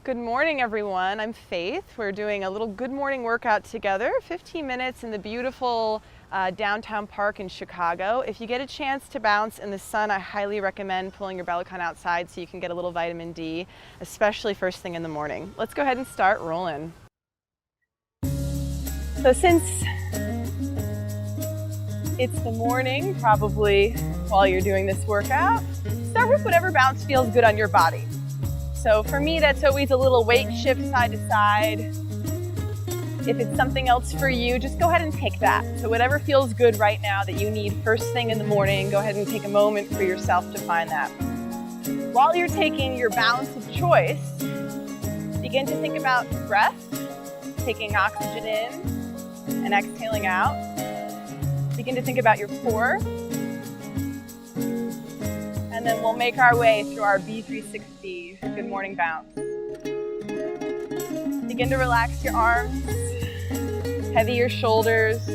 Good morning, everyone. I'm Faith. We're doing a little good morning workout together, 15 minutes in the beautiful downtown park in Chicago. If you get a chance to bounce in the sun, I highly recommend pulling your bellicon outside so you can get a little vitamin D, especially first thing in the morning. Let's go ahead and start rolling. So since it's the morning, probably while you're doing this workout, start with whatever bounce feels good on your body. So for me, that's always a little weight shift side to side. If it's something else for you, just go ahead and take that. So whatever feels good right now that you need first thing in the morning, go ahead and take a moment for yourself to find that. While you're taking your bounce of choice, begin to think about breath, taking oxygen in and exhaling out. Begin to think about your core. And then we'll make our way through our B360 Good Morning Bounce. Begin to relax your arms, heavy your shoulders.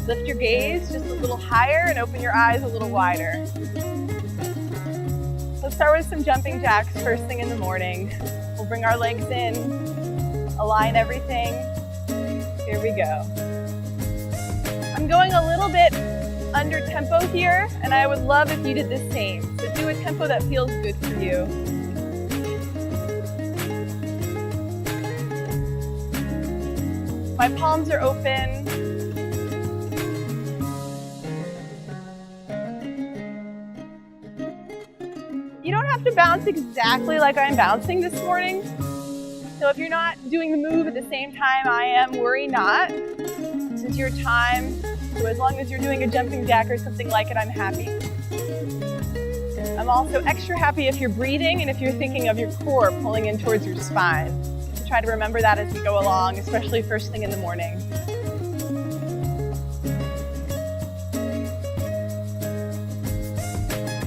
Lift your gaze just a little higher and open your eyes a little wider. Let's start with some jumping jacks first thing in the morning. We'll bring our legs in, align everything. Here we go. I'm going a little bit under tempo here, and I would love if you did the same. So do a tempo that feels good for you. My palms are open. You don't have to bounce exactly like I'm bouncing this morning. So if you're not doing the move at the same time I am, worry not. This is your time. So as long as you're doing a jumping jack or something like it, I'm happy. I'm also extra happy if you're breathing and if you're thinking of your core pulling in towards your spine. So try to remember that as we go along, especially first thing in the morning.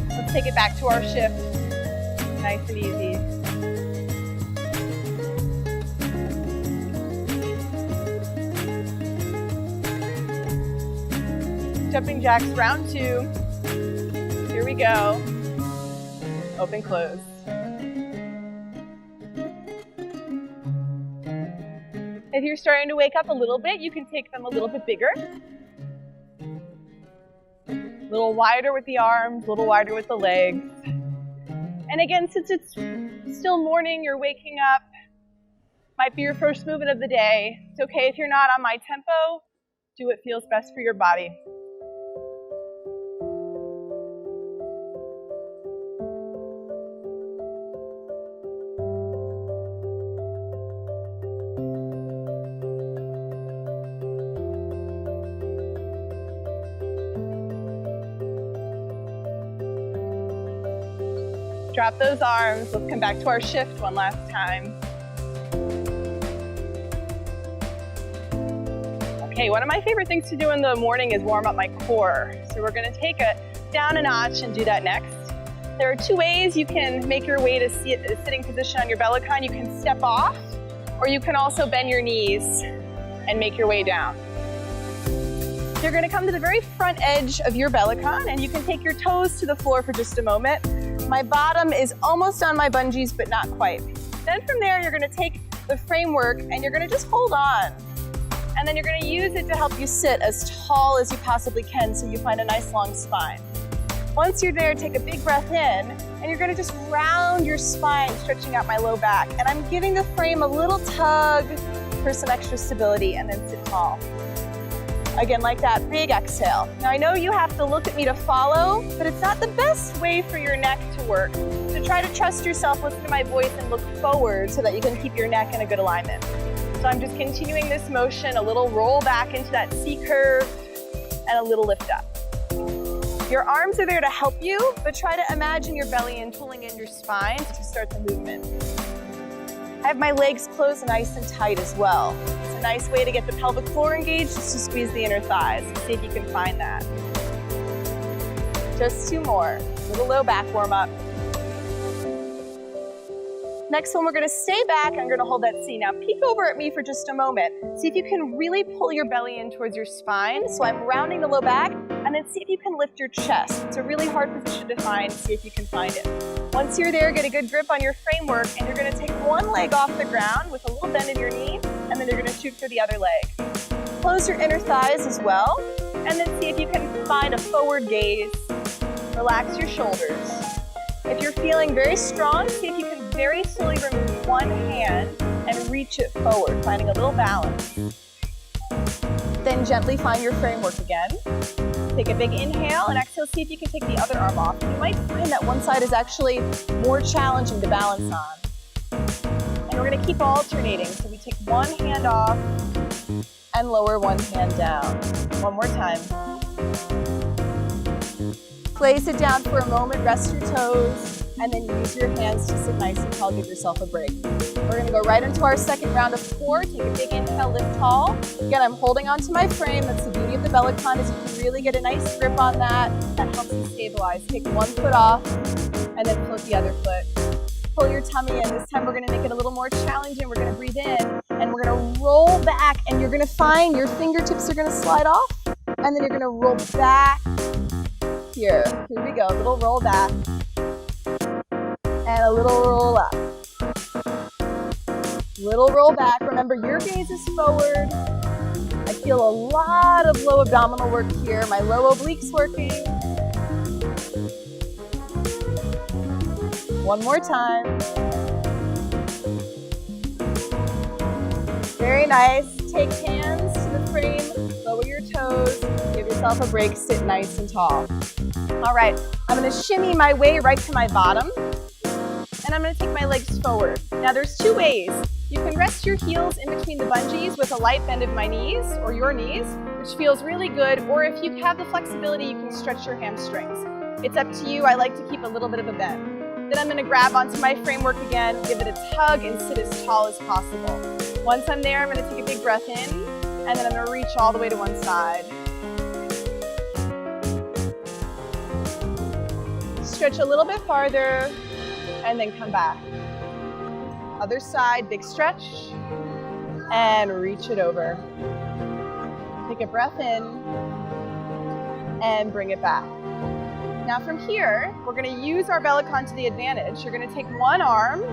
Let's take it back to our shift. Nice and easy. Jumping jacks, round 2. Here we go. Open, close. If you're starting to wake up a little bit, you can take them a little bit bigger. A little wider with the arms, a little wider with the legs. And again, since it's still morning, you're waking up, might be your first movement of the day. It's okay if you're not on my tempo. Do what feels best for your body. Drop those arms. Let's come back to our shift one last time. Okay, one of my favorite things to do in the morning is warm up my core. So we're going to take it down a notch and do that next. There are 2 ways you can make your way to a sitting position on your bellicon. You can step off, or you can also bend your knees and make your way down. You're going to come to the very front edge of your bellicon, and you can take your toes to the floor for just a moment. My bottom is almost on my bungees, but not quite. Then from there, you're going to take the framework and you're going to just hold on. And then you're going to use it to help you sit as tall as you possibly can so you find a nice long spine. Once you're there, take a big breath in, and you're going to just round your spine, stretching out my low back. And I'm giving the frame a little tug for some extra stability, and then sit tall. Again, like that, big exhale. Now I know you have to look at me to follow, but it's not the best way for your neck to work. So try to trust yourself, listen to my voice, and look forward so that you can keep your neck in a good alignment. So I'm just continuing this motion, a little roll back into that C curve, and a little lift up. Your arms are there to help you, but try to imagine your belly and pulling in your spine to start the movement. I have my legs closed nice and tight as well. It's a nice way to get the pelvic floor engaged, just to squeeze the inner thighs. See if you can find that. Just 2 more. Little low back warm up. Next one, we're gonna stay back. I'm gonna hold that C. Now peek over at me for just a moment. See if you can really pull your belly in towards your spine. So I'm rounding the low back, and then see if you can lift your chest. It's a really hard position to find. See if you can find it. Once you're there, get a good grip on your framework, and you're gonna take one leg off the ground with a little bend in your knee, and then you're gonna shoot for the other leg. Close your inner thighs as well, and then see if you can find a forward gaze. Relax your shoulders. If you're feeling very strong, see if you can very slowly remove one hand and reach it forward, finding a little balance. Then gently find your framework again. Take a big inhale and exhale, see if you can take the other arm off. You might find that one side is actually more challenging to balance on. And we're gonna keep alternating. So we take one hand off and lower one hand down. One more time. Place it down for a moment, rest your toes, and then use your hands to sit nice and tall, give yourself a break. We're gonna go right into our second round of 4. Take a big inhale, lift tall. Again, I'm holding onto my frame. That's the beauty of the bellicon, is you can really get a nice grip on that. That helps you stabilize. Take one foot off, and then float the other foot. Pull your tummy in. This time we're gonna make it a little more challenging. We're gonna breathe in, and we're gonna roll back, and you're gonna find your fingertips are gonna slide off, and then you're gonna roll back here. Here we go, a little roll back, and a little roll up. Little roll back. Remember, your gaze is forward. I feel a lot of low abdominal work here. My low obliques working. One more time. Very nice. Take hands to the frame, lower your toes, give yourself a break, sit nice and tall. All right, I'm gonna shimmy my way right to my bottom, and I'm gonna take my legs forward. Now there's 2 ways. You can rest your heels in between the bungees with a light bend of my knees, or your knees, which feels really good, or if you have the flexibility, you can stretch your hamstrings. It's up to you. I like to keep a little bit of a bend. Then I'm gonna grab onto my framework again, give it a tug, and sit as tall as possible. Once I'm there, I'm gonna take a big breath in, and then I'm gonna reach all the way to one side. Stretch a little bit farther, and then come back. Other side, big stretch, and reach it over. Take a breath in, and bring it back. Now from here, we're gonna use our bellicon to the advantage. You're gonna take one arm,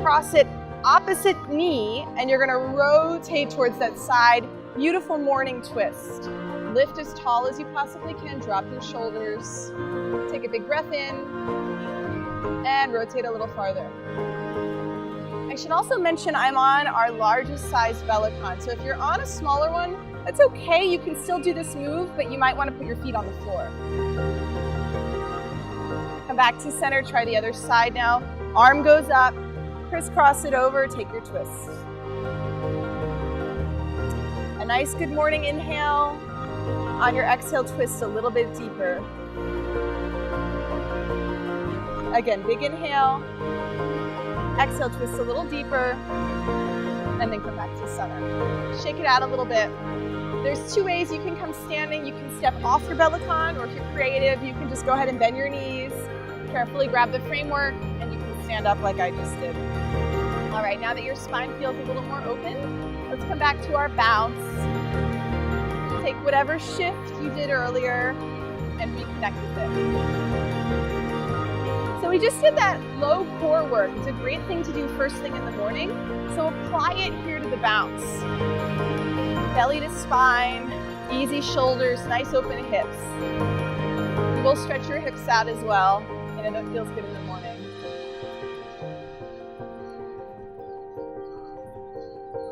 cross it opposite knee, and you're gonna rotate towards that side. Beautiful morning twist. Lift as tall as you possibly can, drop your shoulders. Take a big breath in, and rotate a little farther. I should also mention I'm on our largest size bellicon, so if you're on a smaller one, that's okay, you can still do this move, but you might wanna put your feet on the floor. Come back to center, try the other side now. Arm goes up, crisscross it over, take your twist. A nice good morning inhale. On your exhale, twist a little bit deeper. Again, big inhale. Exhale, twist a little deeper. And then come back to center. Shake it out a little bit. There's 2 ways you can come standing. You can step off your bellicon, or if you're creative, you can just go ahead and bend your knees. Carefully grab the framework, and you can stand up like I just did. All right, now that your spine feels a little more open, let's come back to our bounce. Take whatever shift you did earlier and reconnect with it. So we just did that low core work. It's a great thing to do first thing in the morning. So apply it here to the bounce. Belly to spine, easy shoulders, nice open hips. You will stretch your hips out as well, and it feels good in the morning.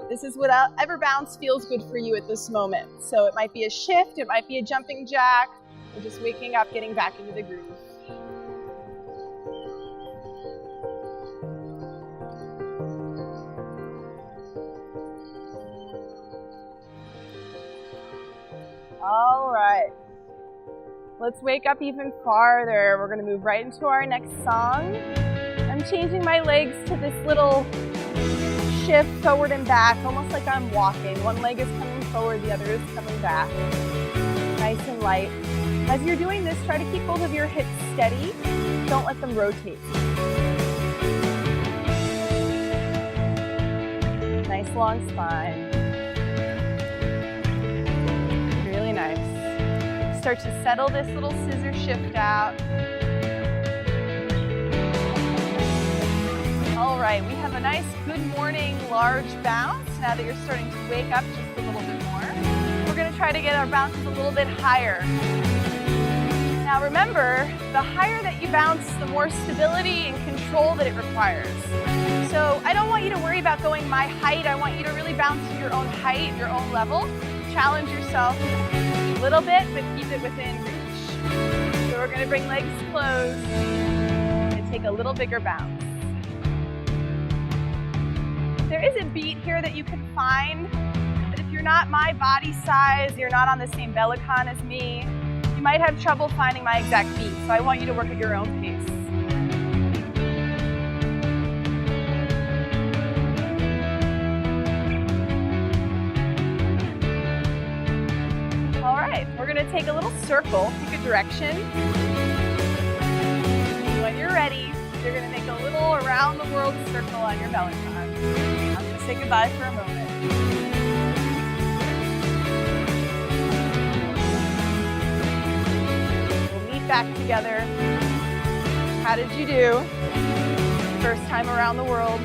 This is whatever bounce feels good for you at this moment. So it might be a shift, it might be a jumping jack, or just waking up, getting back into the groove. All right, let's wake up even farther. We're gonna move right into our next song. I'm changing my legs to this little shift forward and back, almost like I'm walking. One leg is coming forward, the other is coming back. Nice and light. As you're doing this, try to keep both of your hips steady. Don't let them rotate. long spine. Really nice. Start to settle this little scissor shift out. All right, we have a nice good morning large bounce now that you're starting to wake up just a little bit more. We're going to try to get our bounces a little bit higher. Now remember, the higher that you bounce, the more stability and control that it requires. So I don't want you to worry about going my height. I want you to really bounce to your own height, your own level. Challenge yourself a little bit, but keep it within reach. So we're going to bring legs closed and take a little bigger bounce. There is a beat here that you can find, but if you're not my body size, you're not on the same bellicon as me, you might have trouble finding my exact beat. So I want you to work at your own pace. All right, we're going to take a little circle, pick a direction. When you're ready, you're going to make a little around the world circle on your bellicon. I'm going to say goodbye for a moment. We'll meet back together. How did you do? First time around the world.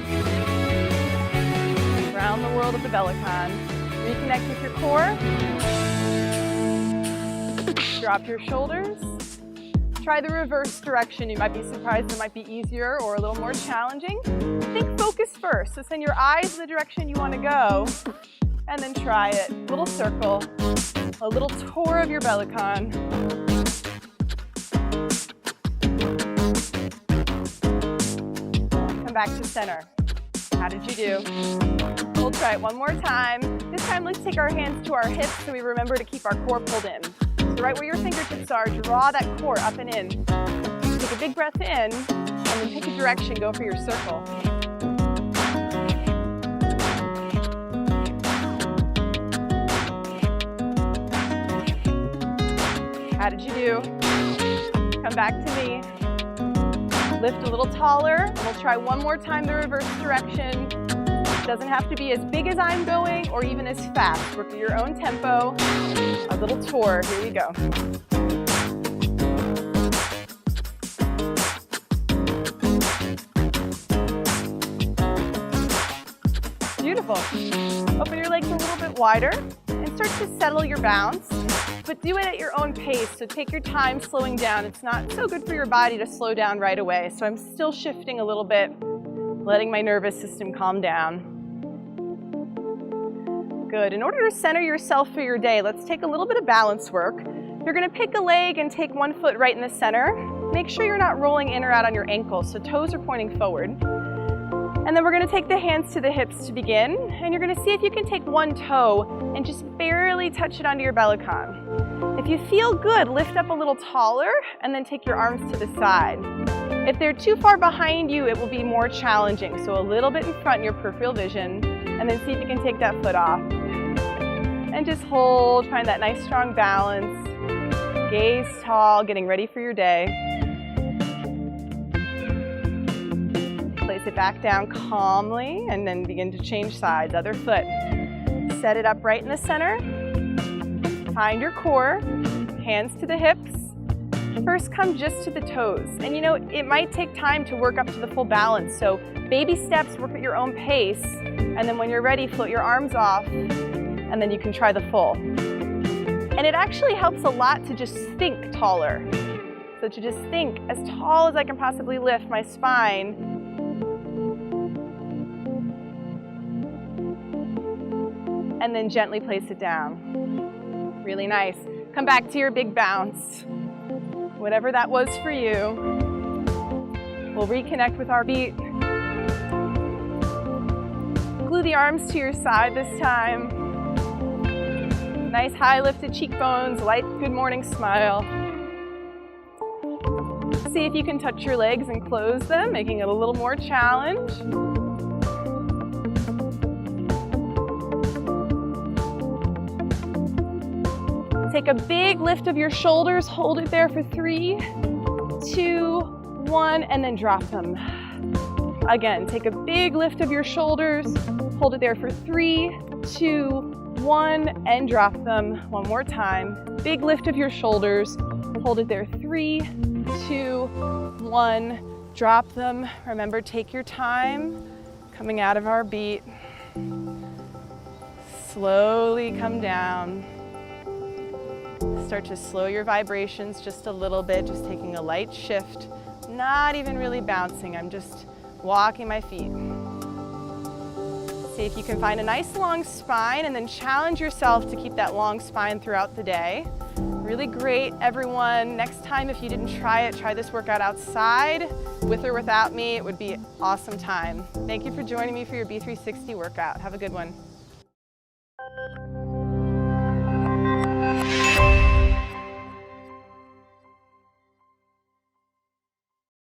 Around the world of the bellicon. Reconnect with your core. Drop your shoulders. Try the reverse direction. You might be surprised it might be easier or a little more challenging. Think focus first. So send your eyes in the direction you want to go and then try it. Little circle, a little tour of your bellicon. Come back to center. How did you do? We'll try it one more time. This time let's take our hands to our hips so we remember to keep our core pulled in. So right where your fingertips are, draw that core up and in. Take a big breath in, and then pick a direction, go for your circle. How did you do? Come back to me. Lift a little taller, and we'll try one more time the reverse direction. It doesn't have to be as big as I'm going or even as fast. Work at your own tempo. A little tour. Here you go. Beautiful. Open your legs a little bit wider and start to settle your bounce, but do it at your own pace. So take your time slowing down. It's not so good for your body to slow down right away. So I'm still shifting a little bit, letting my nervous system calm down. Good. In order to center yourself for your day, let's take a little bit of balance work. You're going to pick a leg and take one foot right in the center. Make sure you're not rolling in or out on your ankles, so toes are pointing forward. And then we're going to take the hands to the hips to begin, and you're going to see if you can take one toe and just barely touch it onto your bellicon. If you feel good, lift up a little taller and then take your arms to the side. If they're too far behind you, it will be more challenging. So a little bit in front in your peripheral vision, and then see if you can take that foot off. And just hold, find that nice strong balance. Gaze tall, getting ready for your day. Place it back down calmly and then begin to change sides. Other foot. Set it up right in the center. Find your core, hands to the hips. First come just to the toes. And you know, it might take time to work up to the full balance. So baby steps, work at your own pace. And then when you're ready, float your arms off. And then you can try the full. And it actually helps a lot to just think taller. So to just think as tall as I can possibly lift my spine. And then gently place it down. Really nice. Come back to your big bounce. Whatever that was for you. We'll reconnect with our beat. Glue the arms to your side this time. Nice high lifted cheekbones, light good morning smile. See if you can touch your legs and close them, making it a little more challenge. Take a big lift of your shoulders, hold it there for 3, 2, 1, and then drop them. Again, take a big lift of your shoulders, Hold it there for 3, 2, 1, and drop them. One more time. Big lift of your shoulders. Hold it there, 3, 2, 1, drop them. Remember, take your time coming out of our beat. Slowly come down. Start to slow your vibrations just a little bit, just taking a light shift. Not even really bouncing, I'm just walking my feet. See if you can find a nice long spine and then challenge yourself to keep that long spine throughout the day. Really great, everyone. Next time, if you didn't try it, try this workout outside, with or without me. It would be an awesome time. Thank you for joining me for your B360 workout. Have a good one.